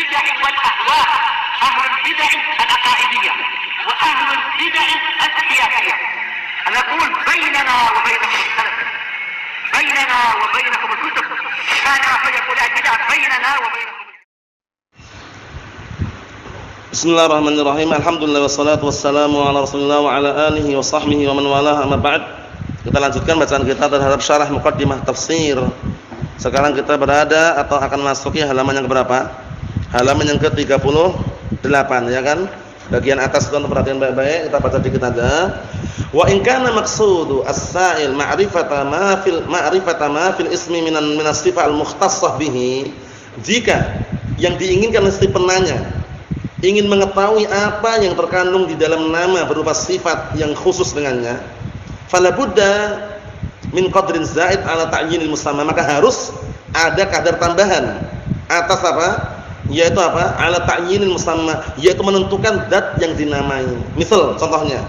البدع والأهواء، أهل البدع العقائدية وأهل البدع السياسية. نقول بيننا وبينكم السلف، بيننا وبينكم الكتب، كان فيقول البدع بيننا وبينكم. Bismillahirrahmanirrahim. Alhamdulillah wassalatu wassalamu ala Rasulillah wa ala alihi wa sahbihi wa man walah, amma ba'd. Kita lanjutkan bacaan kita terhadap syarah muqaddimah tafsir. Sekarang kita berada atau akan masuki halaman yang berapa? Halaman yang ke-38, ya kan? Bagian atas itu perhatian baik-baik, kita baca dikit aja. Wa in kana maqsudu as-sa'il ma'rifata ma fil ismi minas sifat al-mukhtassah bihi. Jika yang diinginkan oleh si penanya ingin mengetahui apa yang terkandung di dalam nama berupa sifat yang khusus dengannya, fala budda min qadrin zaid ala ta'yinil musamma, maka harus ada kadar tambahan atas apa? Yaitu apa? Ala ta'yinil musamma, yaitu menentukan zat yang dinamai. Misal contohnya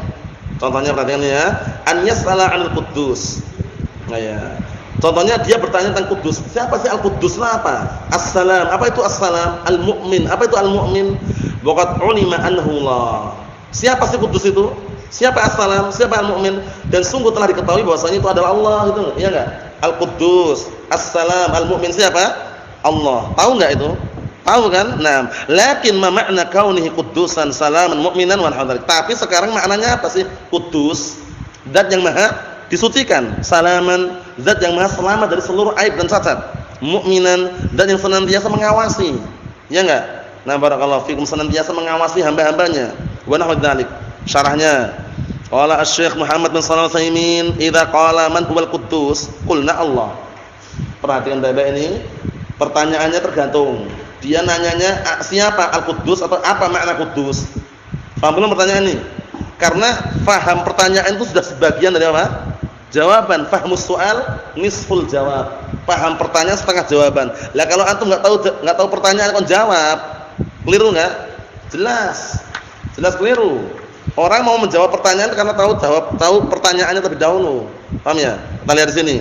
perhatikan ya, an yas'ala 'anil quddus. Nah ya. Contohnya dia bertanya tentang Kudus. Siapa sih Al-Quddus? Apa? As-Salam. Apa itu As-Salam? Al-Mu'min. Apa itu Al-Mu'min? Waqad 'ulima annahu Allah. Siapa sih Kudus itu? Siapa As-Salam? Siapa Al-Mu'min? Dan sungguh telah diketahui bahwasanya itu adalah Allah, gitu. Iya enggak? Al-Quddus, As-Salam, Al-Mu'min siapa? Allah. Tahu enggak itu? Tahu kan? Nah, lakin ma ma'na kaunihi quddusan salaman mu'minan wa hadalik. Tapi sekarang maknanya apa sih? Kudus, zat yang maha disucikan, salaman, zat yang maha selamat dari seluruh aib dan cacat, mukminan, zat yang senantiasa mengawasi, ya enggak? Nah, barakallahu fikum, senantiasa mengawasi hamba-hambanya. Wa nahwu dzalik. Syarahnya, qala asy-syekh Muhammad bin Shalih Al-Utsaimin, idza qala man huwal quddus, qulna Allah. Perhatikan baik-baik ini, pertanyaannya tergantung. Dia nanyanya siapa Al-Quddus atau apa makna Quddus? Paham belum pertanyaan ini? Karena faham pertanyaan itu sudah sebagian dari apa? Jawaban. Fahmus soal nisful jawab. Paham pertanyaan setengah jawaban. Lah kalau antum enggak tahu pertanyaan kon jawab, keliru enggak? Jelas keliru. Orang mau menjawab pertanyaan karena tahu pertanyaannya terlebih dahulu. Paham ya? Kita lihat di sini.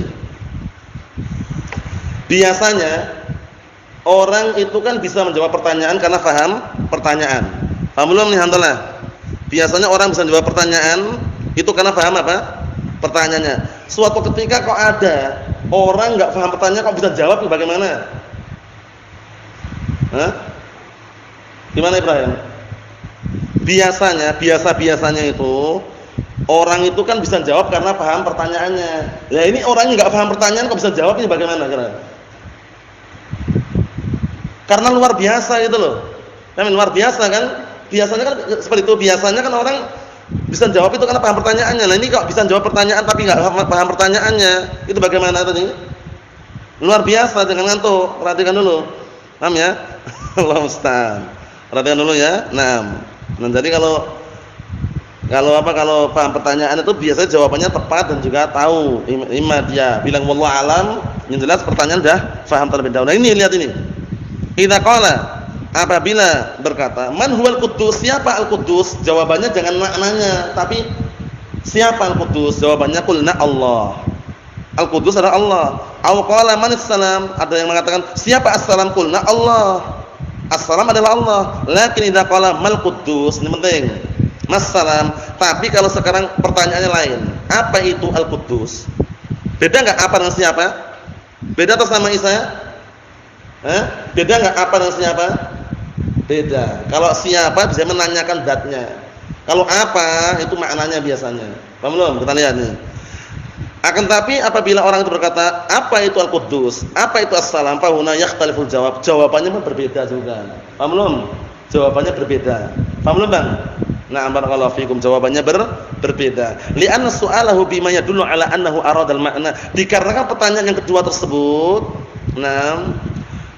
Biasanya orang itu kan bisa menjawab pertanyaan karena paham pertanyaan. Paham belum nih hantalah? Biasanya orang bisa menjawab pertanyaan itu karena paham apa? Pertanyaannya. Suatu ketika kok ada orang enggak paham pertanyaan kok bisa jawab, bagaimana? Hah? Gimana Ibrahim? Biasanya itu orang itu kan bisa jawab karena paham pertanyaannya. Ya ini orang enggak paham pertanyaan kok bisa jawab, ini bagaimana kira-kira? Karena luar biasa itu loh. Kan luar biasa kan? Biasanya kan seperti itu. Biasanya kan orang bisa jawab itu karena paham pertanyaannya. Nah ini kok bisa jawab pertanyaan tapi enggak paham pertanyaannya. Itu bagaimana tadi? Luar biasa, jangan ngantuk. Perhatikan dulu. Paham ya? Allah musta'an. Perhatikan dulu ya. Nah, jadi kalau paham pertanyaan itu biasanya jawabannya tepat dan juga tahu. Imma dia bilang wallahu alam, yang jelas pertanyaan dah paham terlebih dahulu. Nah ini lihat ini. Idza qala, apabila berkata man huwal quddus, siapa al-quddus, jawabannya jangan maknanya tapi siapa al-quddus, jawabannya qulna Allah. Al-quddus adalah Allah. Aw qala manis salam, ada yang mengatakan siapa as-salam, qulna Allah. As-salam adalah Allah. Lakin idza qala mal quddus, ini penting. Mas-salam, tapi kalau sekarang pertanyaannya lain. Apa itu al-quddus? Beda enggak apa dengan siapa? Beda atau sama Isa? Beda enggak apa dengan siapa? Beda. Kalau siapa bisa menanyakan zatnya. Kalau apa itu maknanya biasanya. Paham belum? Kita lihat nih. Akan tapi apabila orang itu berkata, apa itu Al-Quddus? Apa itu As-Salam? Fa huna yakhtaliful jawab. Jawabannya pun berbeda juga. Paham belum? Jawabannya berbeda. Paham belum, Bang? Na'am barakallahu fikum, jawabannya berbeda. Li'anna su'alahu bima yadullu ala annahu aradal ma'na. Dikarenakan pertanyaan yang kedua tersebut,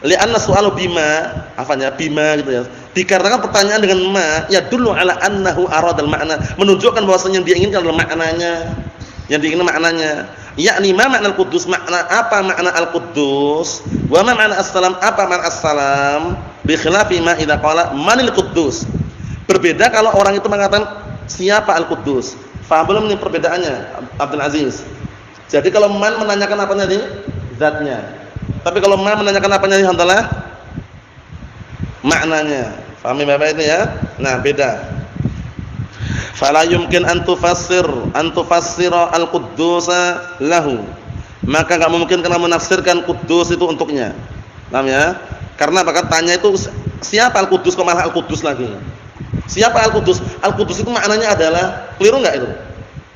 li'anna su'alu bima, bima gitu ya. Dikarenakan pertanyaan dengan ma, ya dulu ala annahu aradal makna, menunjukkan bahwasanya yang dia inginkan adalah maknanya. Yang diinginkan maknanya. Yakni ma makna al-quddus, makna apa makna al-quddus? Wa ma makna as-salam, apa makna as-salam? Bi khilafi ma idza qala manil quddus. Berbeda kalau orang itu mengatakan siapa al-quddus. Faham belum nih perbedaannya, Abdul Aziz? Jadi kalau man menanyakan apa tadi? Zatnya. Tapi kalau ma menanyakan apanya hantalah? maknanya. Pahami Bapak itu ya? Nah, beda. Fala yumkin an tufassira al-quddusa lahu. Maka enggak mungkin kamu menafsirkan Quddus itu untuknya. Paham ya? Karena bakal tanya itu siapa Al-Quddus, kok malah Al-Quddus lagi. Siapa Al-Quddus? Al-Quddus itu maknanya adalah, keliru enggak itu?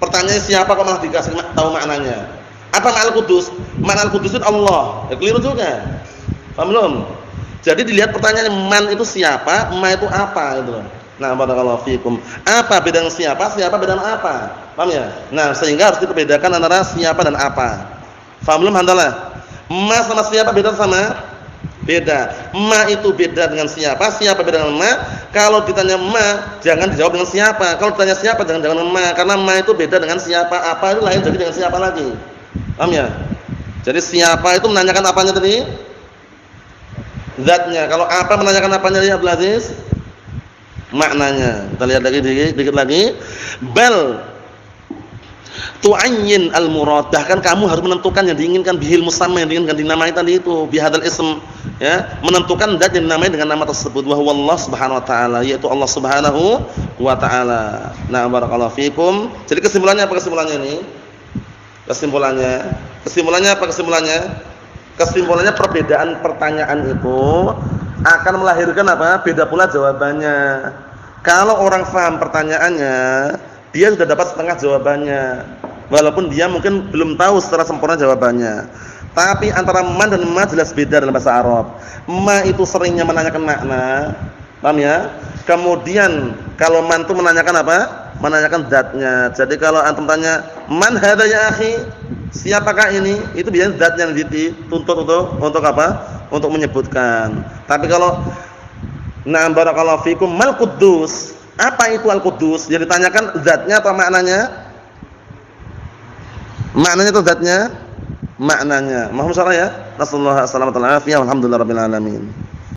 Pertanyaannya siapa kok malah dikasih tahu maknanya. Apa makna Al-Quddus? Makna Al-Quddus itu Allah. Ya keliru juga. Paham belum? Jadi dilihat pertanyaannya, man itu siapa, ma itu apa gitu loh. Nah, barakallahu fikum. Apa beda dengan siapa? Siapa beda dengan apa? Paham ya? Nah, sehingga harus dibedakan antara siapa dan apa. Paham belum handalah? Ma sama siapa beda sama? Beda. Ma itu beda dengan siapa? Siapa beda dengan ma? Kalau ditanya ma, jangan dijawab dengan siapa. Kalau ditanya siapa, jangan dengan ma, karena ma itu beda dengan siapa. Apa itu lain jadi dengan siapa lagi. Paham ya? Jadi siapa itu menanyakan apanya tadi? Zatnya. Kalau apa menanyakan apanya ya Abdul Aziz? Maknanya. Kita lihat lagi dikit lagi. Bal tu'ayyin al-murad. Bahkan kamu harus menentukan yang diinginkan bihil musamma, yang diinginkan dinamai tadi itu, bihadzal ism, ya, menentukan zat yang dinamai dengan nama tersebut, wa huwa Allah Subhanahu wa taala, yaitu Allah Subhanahu wa taala. Nah, barakallahu fikum. Jadi kesimpulannya apa kesimpulannya ini? Kesimpulannya apa kesimpulannya? Kesimpulannya perbedaan pertanyaan itu akan melahirkan apa? Beda pula jawabannya. Kalau orang paham pertanyaannya, dia sudah dapat setengah jawabannya. Walaupun dia mungkin belum tahu secara sempurna jawabannya. Tapi antara man dan ma jelas beda dalam bahasa Arab. Ma itu seringnya menanyakan makna. Paham ya? Kemudian kalau man itu menanyakan apa? Menanyakan zatnya. Jadi kalau antum tanya, "Man hadza ya akhi?" Siapakah ini? Itu biasanya zatnya yang dituntut untuk apa? Untuk menyebutkan. Tapi kalau na'am barakallahu fikum mal quddus. Apa itu al-Quddus? Jadi ditanyakan zatnya atau maknanya? Maknanya atau zatnya? Maknanya. Mohon salah ya. Nasallahu alaihi wasallam. Alhamdulillahirabbil alamin.